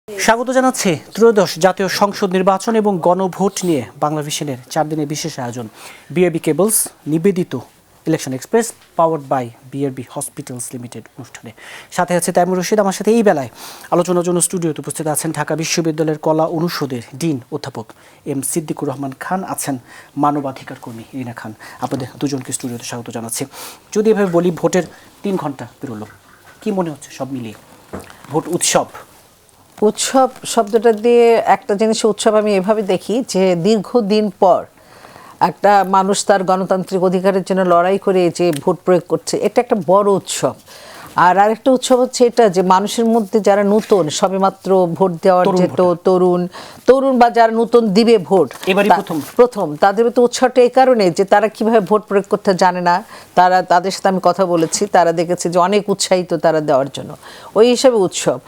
স্বাগত জানাচ্ছি ত্রয়োদশ জাতীয় সংসদ নির্বাচন এবং গণভোট নিয়ে বাংলাভিশনের 4 দিনের বিশেষ আয়োজন বিআরবি কেবলস নিবেদিত election express powered by BRB hospitals limited অনুষ্ঠানে সাথে আছে তাইমুর রশিদ। আমার সাথে এই বেলায় আলোচনার জন্য স্টুডিওতে উপস্থিত আছেন ঢাকা বিশ্ববিদ্যালয়ের কলা অনুষদের ডিন অধ্যাপক এম সিদ্দিকুর রহমান খান, আছেন মানবাধিকার কর্মী রিনা খান। আপনাদের দুজনকে স্টুডিওতে স্বাগত জানাচ্ছি। যদি এভাবে বলি, ভোটের 3 ঘন্টা পেরোলো, কি মনে হচ্ছে সব মিলিয়ে? ভোট উৎসব শব্দটা দিয়ে একটা জিনিস উৎসব আমি এভাবে দেখি যে দীর্ঘদিন পর একটা মানুষ তার গণতান্ত্রিক অধিকারের জন্য লড়াই করে যে ভোট প্রয়োগ করছে, এটা একটা বড় উৎসব। আর আরেকটা উৎসব হচ্ছে এটা যে মানুষের মধ্যে যারা নতুন সবেমাত্র ভোট দেওয়ার যে তরুণ বা যারা নতুন দিবে ভোট প্রথম তাদের তো উৎসবটা এই কারণে যে তারা কিভাবে ভোট প্রয়োগ করতে জানে না। তাদের সাথে আমি কথা বলেছি, তারা দেখেছে যে অনেক উৎসাহিত তারা দেওয়ার জন্য, ওই হিসাবে উৎসব।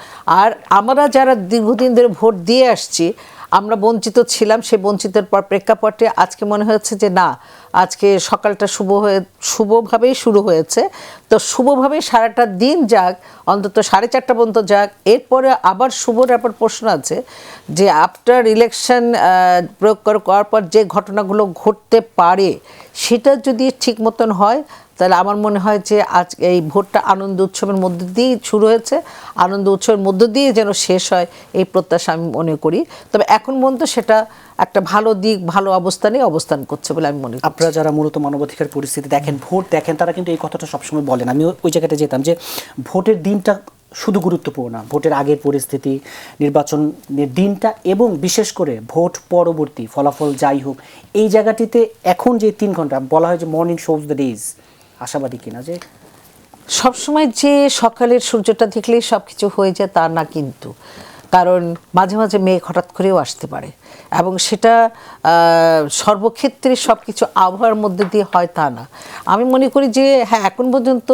আর আমরা যারা দীর্ঘদিন ধরে ভোট দিয়ে আসছি, আমরা বঞ্চিত ছিলাম, সেই বঞ্চিতের পর প্রেক্ষাপটে আজকে মনে হচ্ছে যে না, আজকে সকালটা শুভভাবেই শুরু হয়েছে, তো শুভভাবেই সারাটা দিন যাক, অন্তত 4:30 পর্যন্ত যাক। এরপরে আবার শুভর ব্যাপার প্রশ্ন আছে যে আফটার ইলেকশন প্রয়োগ করার পর যে ঘটনাগুলো ঘটতে পারে, সেটা যদি ঠিক মতন হয় তাহলে আমার মনে হয় যে আজ এই ভোটটা আনন্দ উৎসবের মধ্য দিয়েই শুরু হয়েছে, আনন্দ উৎসবের মধ্য দিয়ে যেন শেষ হয় এই প্রত্যাশা আমি মনে করি। তবে এখন পর্যন্ত সেটা একটা ভালো দিক, ভালো অবস্থানে অবস্থান করছে বলে আমি মনে করি। আপনারা যারা মূলত মানবাধিকার পরিস্থিতি দেখেন, ভোট দেখেন, তারা কিন্তু এই কথাটা সবসময় বলেন। আমি ওই জায়গাটা যেতাম যে ভোটের দিনটা শুধু গুরুত্বপূর্ণ না, ভোটের আগের পরিস্থিতি, নির্বাচনের দিনটা এবং বিশেষ করে ভোট পরবর্তী ফলাফল যাই হোক, এই জায়গাটিতে এখন যে 3 ঘন্টা বলা হয় যে মর্নিং শোজ দ্য ডেজ, আশাবাদী কিনা যে সবসময় যে সকালের সূর্যটা দেখলেই সব কিছু হয়ে যায় তা না, কিন্তু কারণ মাঝে মাঝে মেঘ হঠাৎ করেও আসতে পারে এবং সেটা সর্বক্ষেত্রে সব কিছু আবহাওয়ার মধ্যে দিয়ে হয় তা না। আমি মনে করি যে হ্যাঁ, এখন পর্যন্ত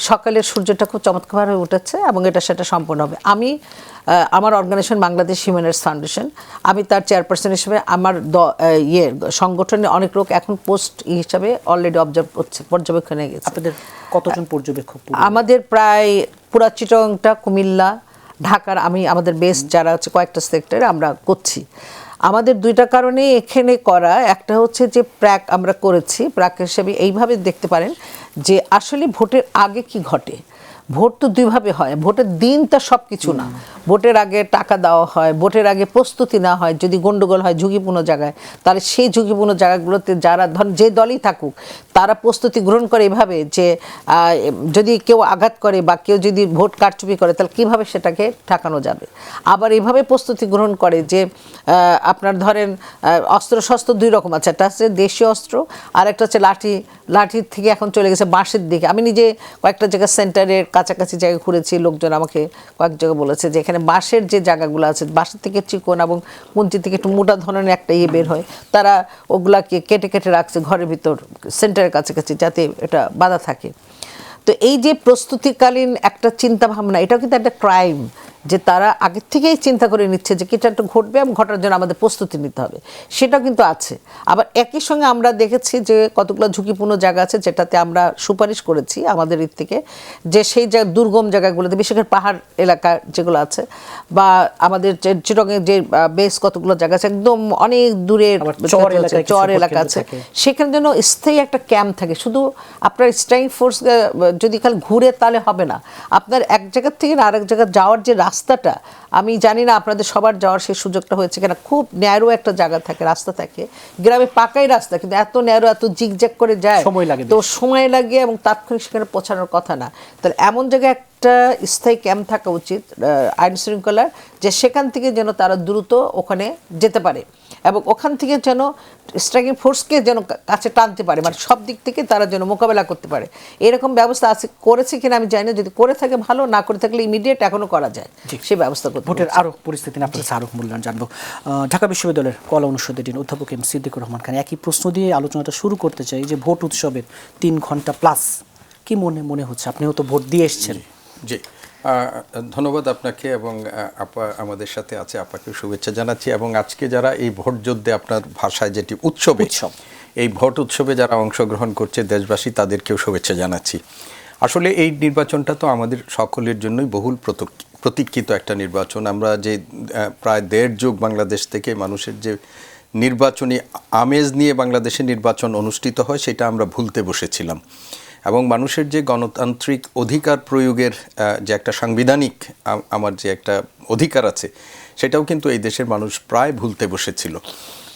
সকালের সূর্যটা খুব চমৎকার হয়ে উঠেছে এবং সেটা সম্পূর্ণ হবে। আমি আমার organisation Bangladesh human rights foundation, আমি তার চেয়ারপারসন হিসেবে আমার সংগঠনে অনেক লোক এখন পোস্ট হিসাবে অলরেডি অবজার্ভ করছে, পর্যবেক্ষণে গেছে। আপনাদের কতজন পর্যবেক্ষক? আমাদের প্রায় পুরা চিটংটা, কুমিল্লা, ঢাকার আমাদের বেস যারা হচ্ছে কয়েকটা সেক্টরে আমরা করছি। আমাদের 2টা কারণে এখানে করা, একটা হচ্ছে যে আমরা করেছি প্রাক হিসেবে এইভাবে দেখতে পারেন যে আসলে ভোটের আগে কি ঘটে। ভোট তো 2 ভাবে হয়, ভোটের দিনটা সব কিছু না। ভোটের আগে টাকা দেওয়া হয়, ভোটের আগে প্রস্তুতি না হয়, যদি গন্ডগোল হয় ঝুঁকিপূর্ণ জায়গায়, তাহলে সেই ঝুঁকিপূর্ণ জায়গাগুলোতে যারা যে দলই থাকুক তারা প্রস্তুতি গ্রহণ করে এভাবে যে যদি কেউ আঘাত করে বা কেউ যদি ভোট কারচুপি করে তাহলে কীভাবে সেটাকে ঠেকানো যাবে। আবার এভাবে প্রস্তুতি গ্রহণ করে যে আপনার ধরেন অস্ত্রশস্ত্র 2 রকম আছে, একটা হচ্ছে দেশীয় অস্ত্র আর একটা হচ্ছে লাঠির থেকে এখন চলে গেছে বাঁশের দিকে। আমি নিজে কয়েকটা জায়গা সেন্টারের কাছাকাছি জায়গায় ঘুরেছি, লোকজন আমাকে কয়েক জায়গায় বলেছে যে এখানে বাঁশের যে জায়গাগুলো আছে, বাঁশের থেকে চিকন এবং কুঞ্চি থেকে একটু মোটা ধরনের একটা বের হয়, তারা ওগুলাকে কেটে কেটে রাখছে ঘরের ভিতর সেন্টারের কাছাকাছি যাতে এটা বাধা থাকে। তো এই যে প্রস্তুতিকালীন একটা চিন্তা ভাবনা, এটাও কিন্তু একটা ক্রাইম যে তারা আগের থেকেই চিন্তা করে নিচ্ছে যে কিছু একটা ঘটবে এবং ঘটার জন্য আমাদের প্রস্তুতি নিতে হবে, সেটা কিন্তু আছে। আবার একই সঙ্গে আমরা দেখেছি যে কতগুলো ঝুঁকিপূর্ণ জায়গা আছে যেটাতে আমরা সুপারিশ করেছি আমাদের দিক থেকে যে সেই দুর্গম জায়গাগুলোতে, বিশেষ করে পাহাড় এলাকা যেগুলো আছে বা আমাদের চিটংয়ে যে বেশ কতগুলো জায়গা আছে একদম অনেক দূরের চর এলাকা আছে, সেখানে যেন স্থায়ী একটা ক্যাম্প থাকে। শুধু আপনার স্ট্রাইক ফোর্স যদি খালি ঘুরে তাহলে হবে না, আপনার এক জায়গার থেকে আরেক জায়গায় যাওয়ার যে রাস্তাটা, আমি জানি না আপনাদের সবার যাওয়ার সেই সুযোগটা হয়েছে কিনা, খুব ন্যারো একটা জায়গা থাকে, রাস্তা থাকে, গ্রামে পাকাই রাস্তা কিন্তু এত ন্যারো, এত জিগজ্যাগ করে যায়, তো সময় লাগে এবং তাৎক্ষণিক সেখানে পৌঁছানোর কথা না। তাহলে এমন জায়গায় একটা স্থায়ী ক্যাম্প থাকা উচিত আইন শৃঙ্খলার, যে সেখান থেকে যেন তারা দ্রুত ওখানে যেতে পারে এবং ওখান থেকে যেন স্ট্রাইকিং ফোর্সকে যেন কাছে টানতে পারে, মানে সব দিক থেকে তারা যেন মোকাবেলা করতে পারে। এরকম ব্যবস্থা আছে, করেছে কিনা আমি জানি না, যদি করে থাকে ভালো, না করে থাকলে ইমিডিয়েট এখনো করা যায় সেই ব্যবস্থা করতে। ভোটের আরও পরিস্থিতি না আপনার আরও মূল্যায়ন জানবো। ঢাকা বিশ্ববিদ্যালয়ের কলা অনুষদের ডিন অধ্যাপক এম সিদ্দিকুর রহমান খান, একই প্রশ্ন দিয়ে আলোচনাটা শুরু করতে চাই যে ভোট উৎসবের 3 ঘন্টা প্লাস কি মনে হচ্ছে? আপনিও তো ভোট দিয়ে এসছেন। জি, ধন্যবাদ আপনাকে এবং আপা আমাদের সাথে আছে, আপাকে শুভেচ্ছা জানাচ্ছি। এবং আজকে যারা এই ভোট যুদ্ধে আপনার ভাষায় যেটি উৎসব, এই ভোট উৎসবে যারা অংশগ্রহণ করছে দেশবাসী, তাদেরকেও শুভেচ্ছা জানাচ্ছি। আসলে এই নির্বাচনটা তো আমাদের সকলের জন্যই বহুল প্রতীক্ষিত একটা নির্বাচন। আমরা যে প্রায় 1.5 যুগ বাংলাদেশ থেকে মানুষের যে নির্বাচনী আমেজ নিয়ে বাংলাদেশে নির্বাচন অনুষ্ঠিত হয় সেটা আমরা ভুলতে বসেছিলাম, এবং মানুষের যে গণতান্ত্রিক অধিকার প্রয়োগের যে একটা সাংবিধানিক আমার যে একটা অধিকার আছে সেটাও কিন্তু এই দেশের মানুষ প্রায় ভুলতে বসেছিল।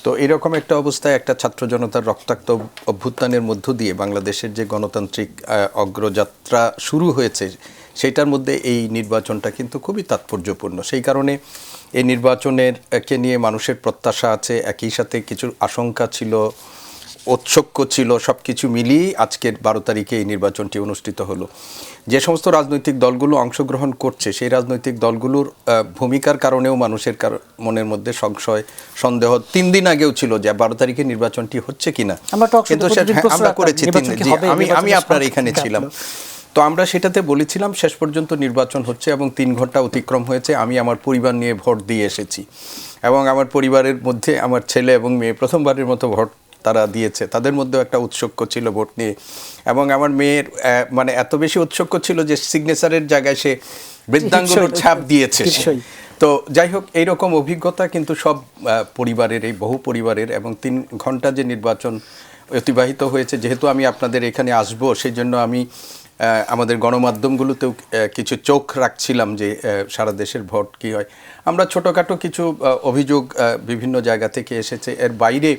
তো এরকম একটা অবস্থায় একটা ছাত্র জনতার রক্তাক্ত অভ্যুত্থানের মধ্য দিয়ে বাংলাদেশের যে গণতান্ত্রিক অগ্রযাত্রা শুরু হয়েছে সেইটার মধ্যে এই নির্বাচনটা কিন্তু খুবই তাৎপর্যপূর্ণ। সেই কারণে এই নির্বাচনেরকে নিয়ে মানুষের প্রত্যাশা আছে, একই সাথে কিছু আশঙ্কা ছিল, ঔৎসুক্য ছিল, সব কিছু মিলিয়েই আজকের 12 তারিখে এই নির্বাচনটি অনুষ্ঠিত হলো। যে সমস্ত রাজনৈতিক দলগুলো অংশগ্রহণ করছে সেই রাজনৈতিক দলগুলোর ভূমিকার কারণেও মানুষের মনের মধ্যে সংশয় সন্দেহ 3 দিন আগেও ছিল যে 12 তারিখে নির্বাচনটি হচ্ছে কিনা, কিন্তু আমরা করেছি 3 দিন। আমি আপনার এখানে ছিলাম, তো আমরা সেটাতে বলেছিলাম শেষ পর্যন্ত নির্বাচন হচ্ছে এবং 3 ঘন্টা অতিক্রম হয়েছে। আমি আমার পরিবার নিয়ে ভোট দিয়ে এসেছি এবং আমার পরিবারের মধ্যে আমার ছেলে এবং মেয়ে প্রথমবারের মতো ভোট তারা দিয়েছে, তাদের মধ্যেও একটা উৎসুক্য ছিল ভোট নিয়ে, এবং আমার মেয়ের মানে এত বেশি উৎসুক্য ছিল যে সিগনেচারের জায়গায় সে বৃদ্ধাঙ্গুলির ছাপ দিয়েছে। তো যাই হোক, এইরকম অভিজ্ঞতা কিন্তু সব পরিবারের, এই বহু পরিবারের, এবং 3 ঘন্টা যে নির্বাচন অতিবাহিত হয়েছে, যেহেতু আমি আপনাদের এখানে আসব সেই জন্য আমি আমাদের গণমাধ্যমগুলোতেও কিছু চোখ রাখছিলাম যে সারা দেশের ভোট কী হয়। আমরা ছোটোখাটো কিছু অভিযোগ বিভিন্ন জায়গা থেকে এসেছে, এর বাইরে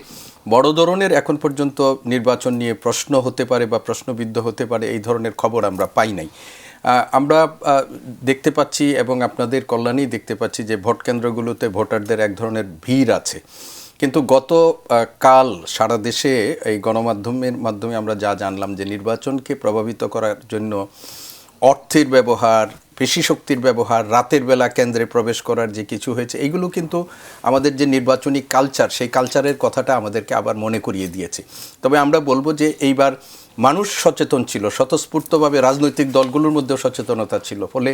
বড় ধরনের এখন পর্যন্ত নির্বাচন নিয়ে প্রশ্ন হতে পারে বা প্রশ্নবিদ্ধ হতে পারে এই ধরনের খবর আমরা পাই নাই। আমরা দেখতে পাচ্ছি এবং আপনাদের কল্যাণেই দেখতে পাচ্ছি যে ভোট কেন্দ্রগুলোতে ভোটারদের এক ধরনের ভিড় আছে, কিন্তু গত কাল সারা দেশে এই গণমাধ্যমের মাধ্যমে আমরা যা জানলাম যে নির্বাচনকে প্রভাবিত করার জন্য অর্থের ব্যবহার, পেশি শক্তির ব্যবহার, রাতের বেলা কেন্দ্রে প্রবেশ করার যে কিছু হয়েছে, এইগুলো কিন্তু আমাদের যে নির্বাচনী কালচার সেই কালচারের কথাটা আমাদেরকে আবার মনে করিয়ে দিয়েছে। তবে আমরা বলবো যে এইবার মানুষ সচেতন ছিল, স্বতঃস্ফূর্তভাবে রাজনৈতিক দলগুলোর মধ্যেও সচেতনতা ছিল, ফলে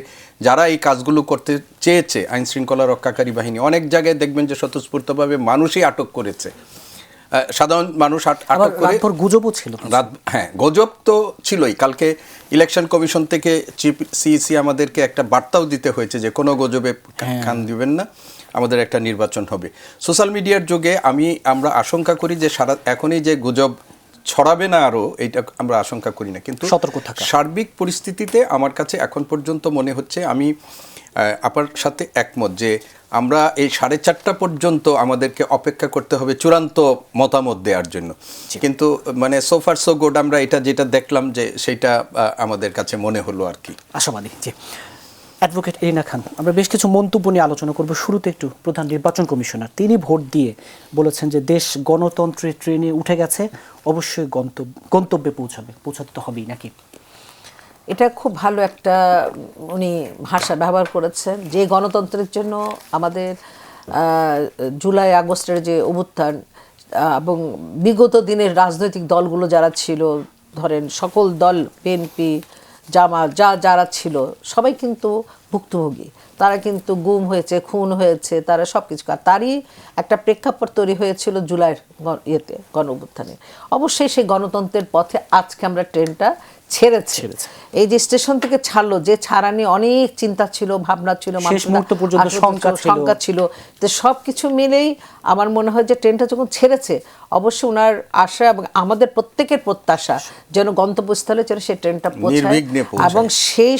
যারা এই কাজগুলো করতে চেয়েছে আইন শৃঙ্খলা রক্ষাকারী বাহিনী অনেক জায়গায় দেখবেন যে স্বতঃস্ফূর্তভাবে মানুষই আটক করেছে, সাধারণ মানুষ আটক করে। গুজবও ছিল, হ্যাঁ গুজব তো ছিলই। কালকে ইলেকশন কমিশন থেকে চিফ সিইসি আমাদেরকে একটা বার্তাও দিতে হয়েছে যে কোনো গুজবে কান দিবেন না, আমাদের একটা নির্বাচন হবে। সোশ্যাল মিডিয়ার যুগে আমরা আশঙ্কা করি যে এখনই যে গুজব ছড়াবে না আরও, এইটা আমরা আশঙ্কা করি না, কিন্তু সতর্ক থাকা। সার্বিক পরিস্থিতিতে আমার কাছে এখন পর্যন্ত মনে হচ্ছে, আমি আপনার সাথে একমত যে আমরা এই 4:30 পর্যন্ত আমাদেরকে অপেক্ষা করতে হবে চূড়ান্ত মতামত দেওয়ার জন্য, কিন্তু মানে সোফার সো গুড আমরা যেটা দেখলাম যে সেইটা আমাদের কাছে মনে হলো আর কি আশাবাদী। জি, অ্যাডভোকেট এরিনা খান, আমরা বেশ কিছু মন্তব্য নিয়ে আলোচনা করব। শুরুতে একটু প্রধান নির্বাচন কমিশনার, তিনি ভোট দিয়ে বলেছেন যে দেশ গণতন্ত্রের ট্রেনে উঠে গেছে, অবশ্যই গন্তব্যে পৌঁছাতে তো হবেই নাকি? এটা খুব ভালো একটা উনি ভাষা ব্যবহার করেছেন, যে গণতন্ত্রের জন্য আমাদের জুলাই আগস্টের যে অভ্যুত্থান এবং বিগত দিনের রাজনৈতিক দলগুলো যারা ছিল, ধরেন সকল দল, বিএনপি, জামাত, যারা ছিল সবাই কিন্তু ভুক্তভোগী, তারা কিন্তু গুম হয়েছে, খুন হয়েছে, তারা সব কিছু, তারই একটা প্রেক্ষাপট তৈরি হয়েছিল জুলাইয়ের গণ অভ্যুত্থানে। অবশ্যই সেই গণতন্ত্রের পথে আজকে আমরা ট্রেনটা ছেড়েছে। এই যে স্টেশন থেকে ছাড়লো, যে ছাড়া নিয়ে অনেক চিন্তা ছিল, ভাবনা ছিল, শঙ্কা ছিল, তো সব কিছু মিলেই আমার মনে হয় যে ট্রেনটা যখন ছেড়েছে, অবশ্যই ওনার আশা এবং আমাদের প্রত্যেকের প্রত্যাশা যেন গন্তব্যস্থলে যেন সেই ট্রেনটা পৌঁছায়, এবং সেই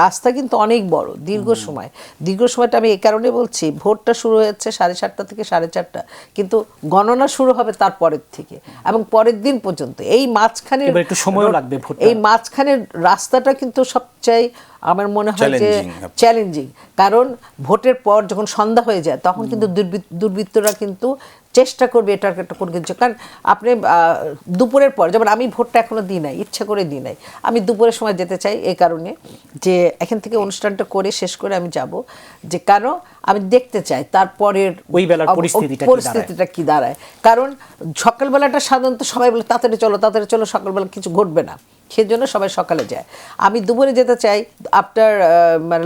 রাস্তা কিন্তু অনেক বড়, দীর্ঘ সময়টা আমি এই কারণে বলছি, ভোটটা শুরু হয়েছে 7:30 থেকে 4:30, কিন্তু গণনা শুরু হবে তার পরের থেকে এবং পরের দিন পর্যন্ত। এই মাঝখানে একটু সময় লাগবে, এই মাঝখানের রাস্তাটা কিন্তু সবচেয়ে আমার মনে হয় যে চ্যালেঞ্জিং, কারণ ভোটের পর যখন সন্ধ্যা হয়ে যায় তখন কিন্তু দুর্বৃত্তরা কিন্তু চেষ্টা করবে এটার একটা কোনো কিছু, কারণ আপনি দুপুরের পর, যেমন আমি ভোটটা এখনো দিই নাই, ইচ্ছা করে দিই নাই, আমি দুপুরের সময় যেতে চাই এই কারণে যে এখান থেকে অনুষ্ঠানটা করে শেষ করে আমি যাব, যে কেন আমি দেখতে চাই তারপরের ওই বেলার পরিস্থিতিটা কি দাঁড়ায়। কারণ সকালবেলাটা সাধারণত সবাই বলে তাড়াতাড়ি চলো, সকালবেলা কিছু ঘটবে না, সেজন্য সবাই সকালে যায়। আমি দুপুরে যেতে চাই, আফটার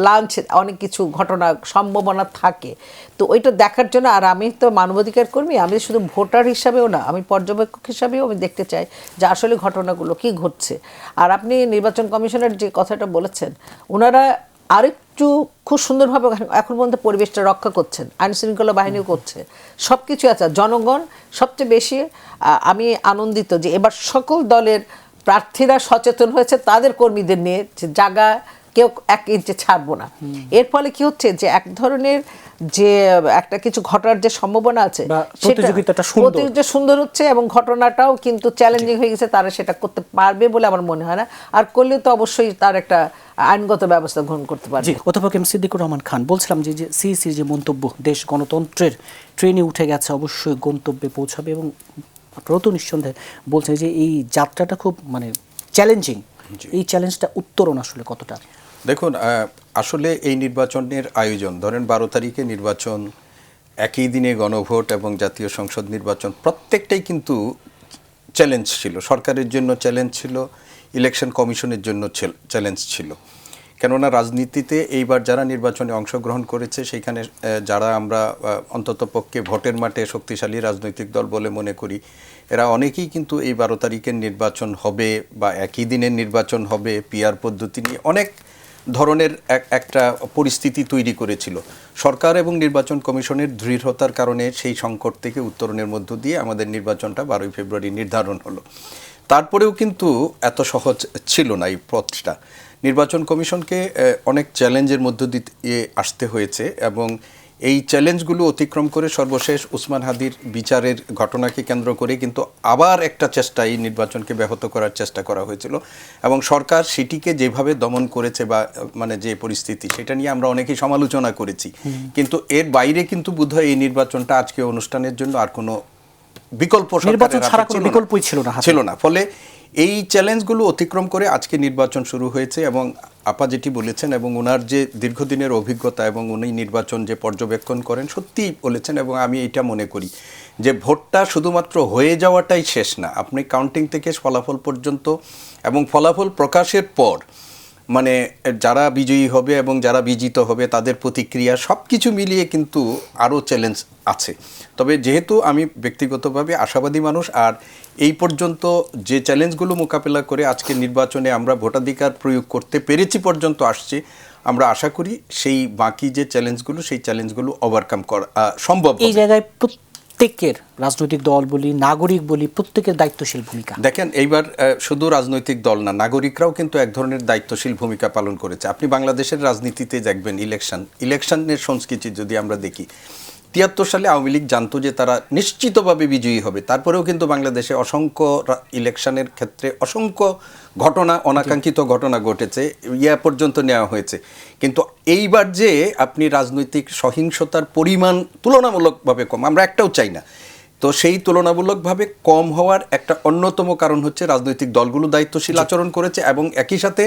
লাঞ্চ অনেক কিছু ঘটনা সম্ভাবনা থাকে, তো ওইটা দেখার জন্য। আর আমি তো মানবাধিকার কর্মী, আমি শুধু ভোটার হিসাবেও না, আমি পর্যবেক্ষক হিসাবেও আমি দেখতে চাই যে আসলে ঘটনাগুলো কি ঘটছে। আর আপনি নির্বাচন কমিশনের যে কথাটা বলেছেন, ওনারা আরেকটু খুব সুন্দরভাবে এখন পর্যন্ত পরিবেশটা রক্ষা করছেন, আইন শৃঙ্খলা বাহিনীও করছে, সব কিছু আছে। জনগণ সবচেয়ে বেশি আমি আনন্দিত যে এবার সকল দলের প্রার্থীরা সচেতন হয়েছে তাদের কর্মীদের নিয়ে, যে জায়গা কেউ 1 ইঞ্চি ছাড়বো না। এর ফলে কি হচ্ছে যে এক ধরনের যে একটা কিছু ঘটার যে সম্ভাবনা আছে প্রতিযোগিতাটা সুন্দর হচ্ছে, এবং ঘটনাটাও কিন্তু চ্যালেঞ্জিং হয়ে গেছে, তারা সেটা করতে পারবে বলে আমার মনে হয় না। আর করলে তো অবশ্যই তার একটা আইনগত ব্যবস্থা গ্রহণ করতে পারবে। জি, অধ্যাপক এম সিদ্দিকুর রহমান খান, বলছিলাম যে সিইসির যে মন্তব্য, দেশ গণতন্ত্রের ট্রেনে উঠে গেছে, অবশ্যই গন্তব্যে পৌঁছাবে, এবং আপনারা তো নিঃসন্দেহে বলছেন যে এই যাত্রাটা খুব মানে চ্যালেঞ্জিং। এই চ্যালেঞ্জটা উত্তরণ আসলে কতটা? দেখুন, আসলে এই নির্বাচনের আয়োজন, ধরেন 12 তারিখে নির্বাচন, একই দিনে গণভোট এবং জাতীয় সংসদ নির্বাচন, প্রত্যেকটাই কিন্তু চ্যালেঞ্জ ছিল। সরকারের জন্য চ্যালেঞ্জ ছিল, ইলেকশন কমিশনের জন্য চ্যালেঞ্জ ছিল। কেননা রাজনীতিতে এইবার যারা নির্বাচনে অংশগ্রহণ করেছে সেখানে যারা আমরা অন্ততপক্ষে ভোটের মাঠে শক্তিশালী রাজনৈতিক দল বলে মনে করি, এরা অনেকেই কিন্তু এই 12 তারিখের নির্বাচন হবে বা একই দিনের নির্বাচন হবে, পিআর পদ্ধতি নিয়ে অনেক ধরনের একটা পরিস্থিতি তৈরি করেছিল। সরকার এবং নির্বাচন কমিশনের দৃঢ়তার কারণে সেই সংকট থেকে উত্তরণের মধ্য দিয়ে আমাদের নির্বাচনটা 12 ফেব্রুয়ারি নির্ধারণ হলো। তারপরেও কিন্তু এত সহজ ছিল না এই পথটা। নির্বাচন কমিশনকে অনেক চ্যালেঞ্জের মধ্য দিয়ে আসতে হয়েছে, এবং এই চ্যালেঞ্জগুলো অতিক্রম করে সর্বশেষ উসমান হাদির বিচারের ঘটনাকে কেন্দ্র করে কিন্তু আবার একটা চেষ্টা, এই নির্বাচনকে ব্যাহত করার চেষ্টা করা হয়েছিল, এবং সরকার সেটিকে যেভাবে দমন করেছে বা মানে যে পরিস্থিতি, সেটা নিয়ে আমরা অনেকেই সমালোচনা করেছি। কিন্তু এর বাইরে কিন্তু বোধহয় এই নির্বাচনটা আজকে অনুষ্ঠানের জন্য আর কোনো বিকল্প বিকল্পই ছিল না। ফলে এই চ্যালেঞ্জগুলো অতিক্রম করে আজকে নির্বাচন শুরু হয়েছে, এবং আপা যেটি বলেছেন এবং ওনার যে দীর্ঘদিনের অভিজ্ঞতা এবং উনি নির্বাচন যে পর্যবেক্ষণ করেন, সত্যিই বলেছেন। এবং আমি এটা মনে করি যে ভোটটা শুধুমাত্র হয়ে যাওয়াটাই শেষ না, আপনি কাউন্টিং থেকে ফলাফল পর্যন্ত এবং ফলাফল প্রকাশের পর মানে যারা বিজয়ী হবে এবং যারা বিজিত হবে তাদের প্রতিক্রিয়া, সব কিছু মিলিয়ে কিন্তু আরও চ্যালেঞ্জ আছে। তবে যেহেতু আমি ব্যক্তিগতভাবে আশাবাদী মানুষ, আর এই পর্যন্ত যে চ্যালেঞ্জগুলো মোকাবেলা করে আজকে নির্বাচনে আমরা ভোটাধিকার প্রয়োগ করতে পেরেছি পর্যন্ত আসছে, আমরা আশা করি সেই বাকি যে চ্যালেঞ্জগুলো, সেই চ্যালেঞ্জগুলো ওভারকাম করা সম্ভব। এই জায়গায় প্রত্যেকের রাজনৈতিক দল বলি, নাগরিক বলি, প্রত্যেকের দায়িত্বশীল ভূমিকা। দেখেন, এইবার শুধু রাজনৈতিক দল না, নাগরিকরাও কিন্তু এক ধরনের দায়িত্বশীল ভূমিকা পালন করেছে। আপনি বাংলাদেশের রাজনীতিতে দেখবেন, ইলেকশনের সংস্কৃতি যদি আমরা দেখি, 73 সালে আওয়ামী লীগ জানতো যে তারা নিশ্চিতভাবে বিজয়ী হবে, তারপরেও কিন্তু বাংলাদেশে অসংখ্য ইলেকশনের ক্ষেত্রে অসংখ্য ঘটনা, অনাকাঙ্ক্ষিত ঘটনা ঘটেছে, ইয়া পর্যন্ত নেওয়া হয়েছে। কিন্তু এইবার যে আপনি রাজনৈতিক সহিংসতার পরিমাণ তুলনামূলকভাবে কম, আমরা একটাও চাই না, তো সেই তুলনামূলকভাবে কম হওয়ার একটা অন্যতম কারণ হচ্ছে রাজনৈতিক দলগুলো দায়িত্বশীল আচরণ করেছে, এবং একই সাথে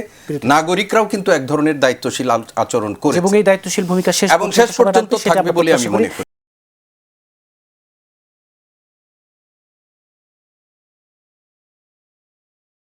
নাগরিকরাও কিন্তু এক ধরনের দায়িত্বশীল আচরণ করেছে, এবং এই দায়িত্বশীল ভূমিকা শেষ পর্যন্ত থাকবে বলে আমি মনে করি।